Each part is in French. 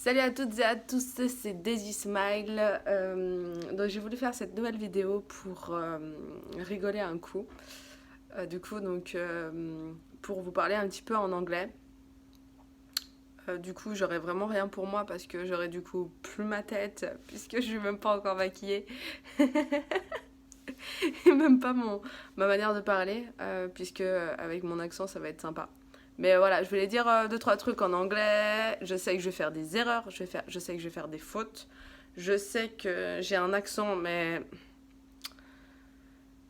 Salut à toutes et à tous, c'est Daisy Smile. Donc j'ai voulu faire cette nouvelle vidéo pour rigoler un coup. Pour vous parler un petit peu en anglais. J'aurais vraiment rien pour moi parce que j'aurais du coup plus ma tête puisque je suis même pas encore maquillée. Et même pas ma manière de parler puisque avec mon accent ça va être sympa. Mais voilà, je voulais dire deux, trois trucs en anglais. Je sais que je vais faire des erreurs, je sais que je vais faire des fautes. Je sais que j'ai un accent, mais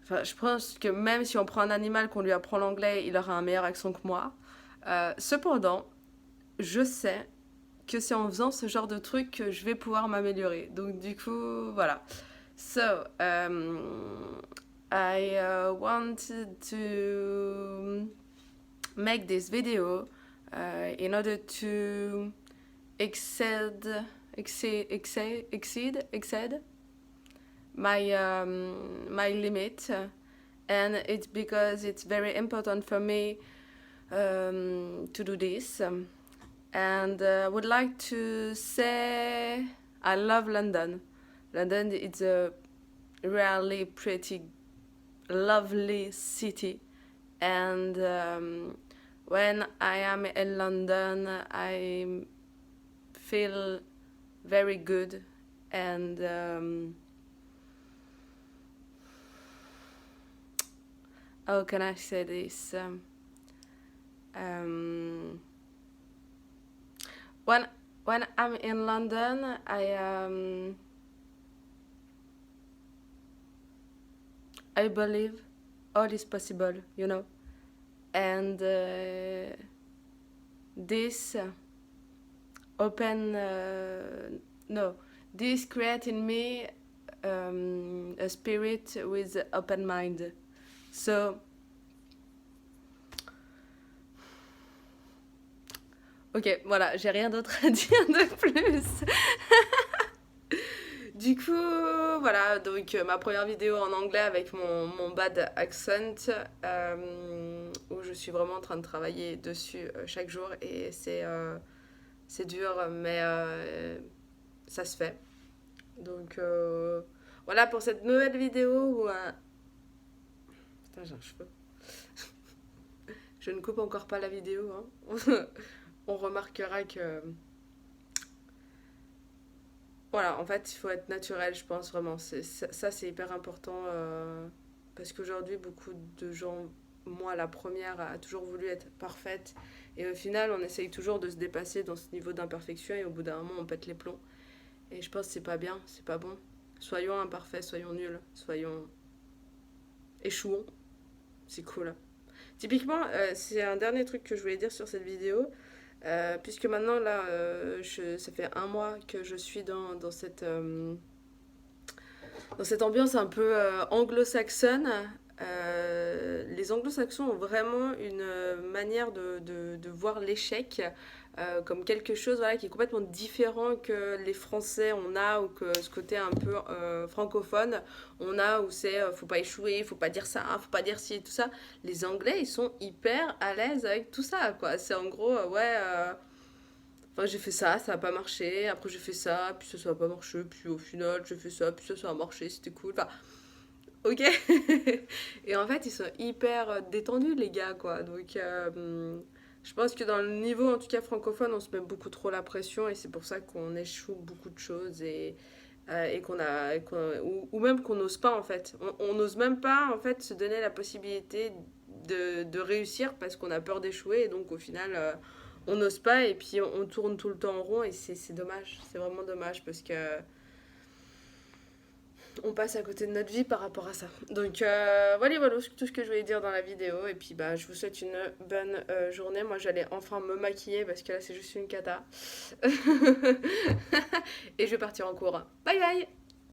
enfin, je pense que même si on prend un animal, qu'on lui apprend l'anglais, il aura un meilleur accent que moi. Cependant, je sais que c'est en faisant ce genre de trucs que je vais pouvoir m'améliorer. Donc du coup, voilà. So, I wanted to make this video in order to exceed my limit, and it's because it's very important for me to do this. And I would like to say I love London. London is a really pretty, lovely city, and when I am in London, I feel very good, and how can I say this? When I'm in London, I believe all is possible, you know, and this open no this create in me a spirit with open mind. So ok, voilà, j'ai rien d'autre à dire de plus. Du coup, voilà, donc ma première vidéo en anglais avec mon bad accent, où je suis vraiment en train de travailler dessus chaque jour, et c'est dur, mais ça se fait. Donc voilà pour cette nouvelle vidéo où... Putain, j'ai un cheveu. Je ne coupe encore pas la vidéo, hein. On remarquera que... Voilà, en fait, il faut être naturel, je pense vraiment. Ça, c'est hyper important parce qu'aujourd'hui, beaucoup de gens, moi la première, a toujours voulu être parfaite. Et au final, on essaye toujours de se dépasser dans ce niveau d'imperfection et au bout d'un moment, on pète les plombs. Et je pense que c'est pas bien, c'est pas bon. Soyons imparfaits, soyons nuls, soyons... échouons. C'est cool. Typiquement, c'est un dernier truc que je voulais dire sur cette vidéo. Puisque maintenant, là, ça fait un mois que je suis dans cette ambiance un peu anglo-saxonne. Les anglo-saxons ont vraiment une manière de voir l'échec comme quelque chose, voilà, qui est complètement différent que les Français on a, ou que ce côté un peu francophone on a, où c'est faut pas échouer, faut pas dire ça, faut pas dire ci et tout ça. Les Anglais, ils sont hyper à l'aise avec tout ça, quoi. C'est en gros enfin, j'ai fait ça, ça a pas marché, après j'ai fait ça, puis ça a pas marché, puis au final j'ai fait ça, puis ça a marché, c'était cool. Enfin, ok. Et en fait, ils sont hyper détendus, les gars, quoi. Donc, je pense que dans le niveau, en tout cas francophone, on se met beaucoup trop la pression, et c'est pour ça qu'on échoue beaucoup de choses, et ou même qu'on n'ose pas, en fait. On n'ose même pas, en fait, se donner la possibilité de réussir parce qu'on a peur d'échouer, et donc au final, on n'ose pas, et puis on tourne tout le temps en rond, et c'est dommage. C'est vraiment dommage parce que on passe à côté de notre vie par rapport à ça. Donc voilà, c'est tout ce que je voulais dire dans la vidéo. Et puis bah, je vous souhaite une bonne journée. Moi j'allais enfin me maquiller parce que là c'est juste une cata. Et je vais partir en cours. Bye bye.